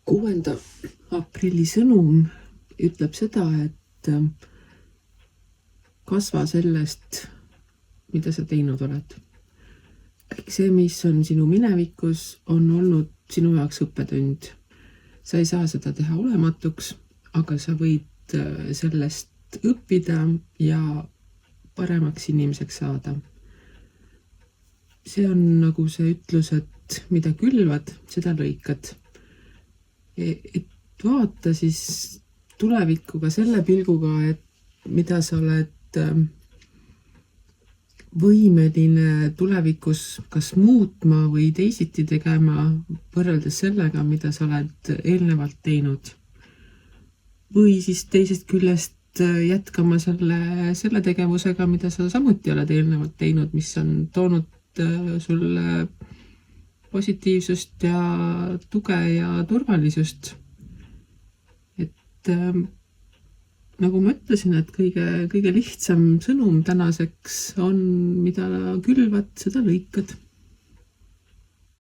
6. aprilli sõnum ütleb seda, et kasva sellest, mida sa teinud oled. Kõik see, mis on sinu minevikus, on olnud sinu jaoks õppetund. Sa ei saa seda teha olematuks, aga sa võid sellest õppida ja paremaks inimeseks saada. See on nagu see ütlus, et mida külvad, seda lõikad. Et vaata siis tulevikuga selle pilguga, et mida sa oled võimeline tulevikus kas muutma või teisiti tegema võrreldes sellega, mida sa oled eelnevalt teinud. Või siis teisest küljest jätkama selle tegevusega, mida sa samuti oled eelnevalt teinud, mis on toonud sulle positiivsust ja tuge ja turvalisust. Et nagu ma ütlesin, et kõige lihtsam sõnum tänaseks on, mida külvad, seda lõikad.